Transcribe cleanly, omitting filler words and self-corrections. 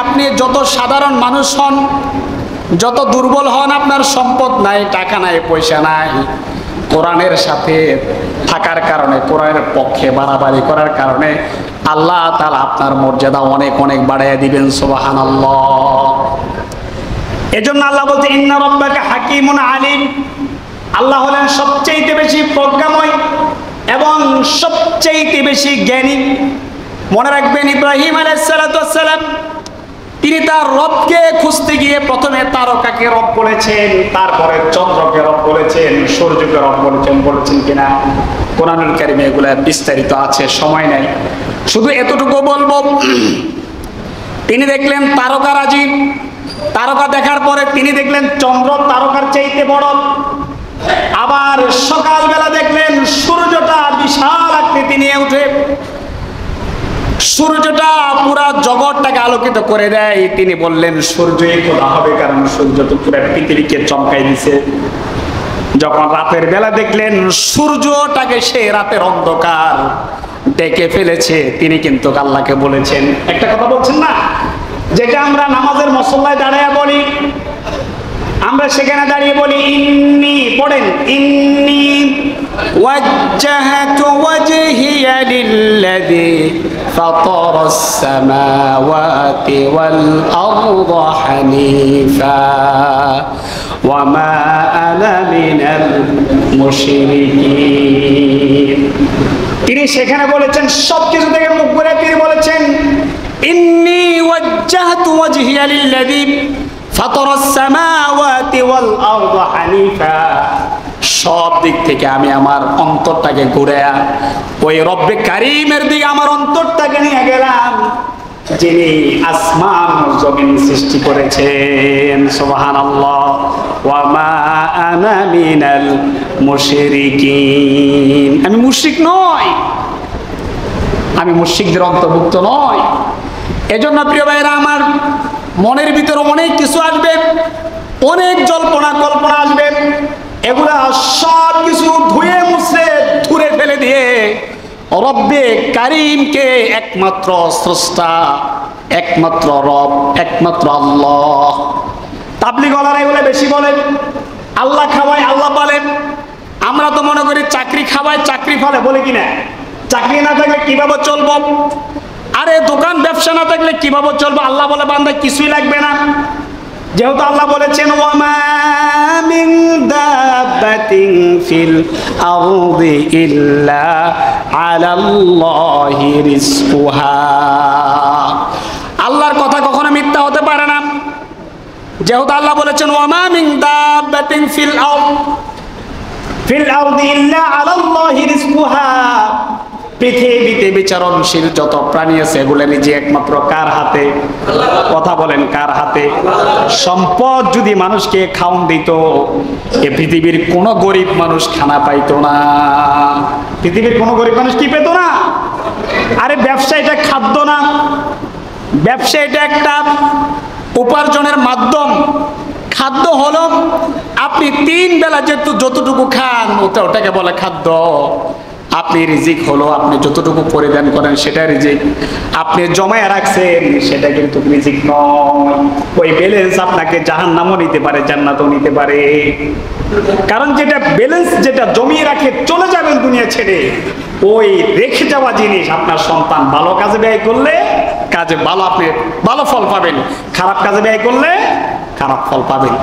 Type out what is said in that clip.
আপনি যত সাধারণ মানুষ হন, যত দুর্বল হন, আপনার সম্পদ নাই, টাকা নাই, পয়সা নাই, কোরআনের সাথে থাকার কারণে, কোরআনের পক্ষে বাড়াবাড়ি করার কারণে আল্লাহ তাআলা আপনার মর্যাদা অনেক অনেক বাড়াইয়া দিবেন। সুবহানাল্লাহ। এজন্য আল্লাহ বলতে ইন্না রাব্বাকা হাকিমুন আলিম। আল্লাহ হলেন সবচেয়ে বেশি প্রজ্ঞাময় এবং সবচেয়ে বেশি জ্ঞানী। মনে রাখবেন, ইব্রাহিম আলাইহিস সালাতু ওয়াস সালাম তিনি তার রবকে খুঁজতে গিয়ে প্রথমে তারকাকে রব বলেছেন, তারপরে চন্দ্রকে রব বলেছেন, সূর্যকে রব বলেছেন কিনা কোরআনুল কারীমে এগুলা বিস্তারিত আছে, সময় নাই, শুধু এতটুকু বলবো। তিনি দেখলেন তারকারাজি, তারকা দেখার পরে তিনি দেখলেন চন্দ্র তারকার চাইতে বড়। আবার সকালবেলা দেখলেন সূর্যটা বিশাল আকৃতি নিয়ে উঠে, সূর্যটা পুরা জগৎটাকে আলোকিত করে দেয়। তিনি বললেন সূর্যই খোদা হবে, কারণ সূর্য তো পুরো পৃথিবীকে চমকাই দিছে। যখন রাতের বেলা দেখলেন সূর্যটাকে সে রাতের অন্ধকার ডেকে ফেলেছে, তিনি কিন্তু আল্লাহকে বলেছেন একটা কথা, বলছেন না যেটা আমরা নামাজের মুসল্লায় দাঁড়ায় বলি, আমরা সেখানে দাঁড়িয়ে বলি ইন্নী, পড়েন ইন্নী ওয়াজ্জাহাতু ওয়াজহিয়া লিল্লাযী ফাতারাস সামাওয়াতি ওয়াল আরদা হানিফা ওয়া মা আনা মিনাল মুশরিকিন। তিনি সেখানে বলেছেন সবকিছু থেকে মুখ ঘুরে তিনি বলেছেন ইন্নী ওয়াজ্জাহাতু ওয়াজহিয়া লিল্লাযী ফাতারাস সামাওয়াতি ওয়াল আরদা হানিফা। সব দিক থেকে আমি আমার অন্তরটাকে ঘুরে ওই রব্বে কারীমের দিকে আমার অন্তরটাকে নিয়ে গেলাম, যিনি আসমান ও জমিন সৃষ্টি করেছেন। সুবহানাল্লাহ। ওয়া মা আনা মিনাল মুশরিকিন। আমি মুশরিক নই, আমি মুশরিকদের অন্তর্ভুক্ত নই। এজন্য প্রিয় ভাইরা আমার, মনের ভিতরে অনেক কিছু আসবে, অনেক জল্পনা কল্পনা আসবে, এগুলা সব কিছু ধুয়ে মুছে দূরে ফেলে দিয়ে রব্বে কারীমকে একমাত্র স্রষ্টা, একমাত্র রব, একমাত্র আল্লাহ। তাবলীগওয়ালারা এগুলো বেশি বলেন আল্লাহ খাওয়ায়, আল্লাহ বলেন। আমরা তো মনে করি চাকরি খাওয়ায়, চাকরি ফলে, বলে কিনা? চাকরি না থাকলে কিভাবে চলবো? আরে দোকান ব্যবসা না থাকলে কিভাবে চলবো? আল্লাহ বলে বান্দা কিছুই লাগবে না, যেহেতু আল্লাহ বলেছেন ওয়া মা মিন দাব্বাতিন ফিল আরদি ইল্লা আলাল্লাহি রিজকুহা। আল্লাহর কথা কখনো মিথ্যা হতে পারে না, যেহেতু আল্লাহ বলেছেন ওয়া মা মিন দাব্বাতিন ফিল আরদি ইল্লা আলাল্লাহি রিজকুহা। পৃথিবীতে বিচরণশীল যত প্রাণী আছে এগুলো নিজে একমাত্র কার হাতে? কথা বলেন, কার হাতে? সম্পদ যদি মানুষকে খাওন দিত, এ পৃথিবীর কোন গরিব মানুষ খানা পাইতো না। পৃথিবীর কোন গরিব মানুষ কি পেত না? আরে ব্যবসা এটা খাদ্য না, ব্যবসা এটা একটা উপার্জনের মাধ্যম। খাদ্য হলো আপনি 3 বেলা যতটুকু খান ওটাকে বলে খাদ্য। আপনি রিজিক হলো আপনি যতটুকু পরিধান করেন সেটা রিজিক, আপনি জমায় রাখছেন সেটা কিন্তু রিজিক নয়। ওই ব্যালেন্স আপনাকে জাহান্নামও নিতে পারে, জান্নাতও নিতে পারে। কারণ যেটা ব্যালেন্স, যেটা জমিয়ে রাখে চলে যাবেন দুনিয়া ছেড়ে, ওই রেখে যাওয়া জিনিস আপনার সন্তান ভালো কাজে ব্যয় করলে কাজে ভালো, আপনি ভালো ফল পাবেন, খারাপ কাজে ব্যয় করলে খারাপ ফল পাবেন।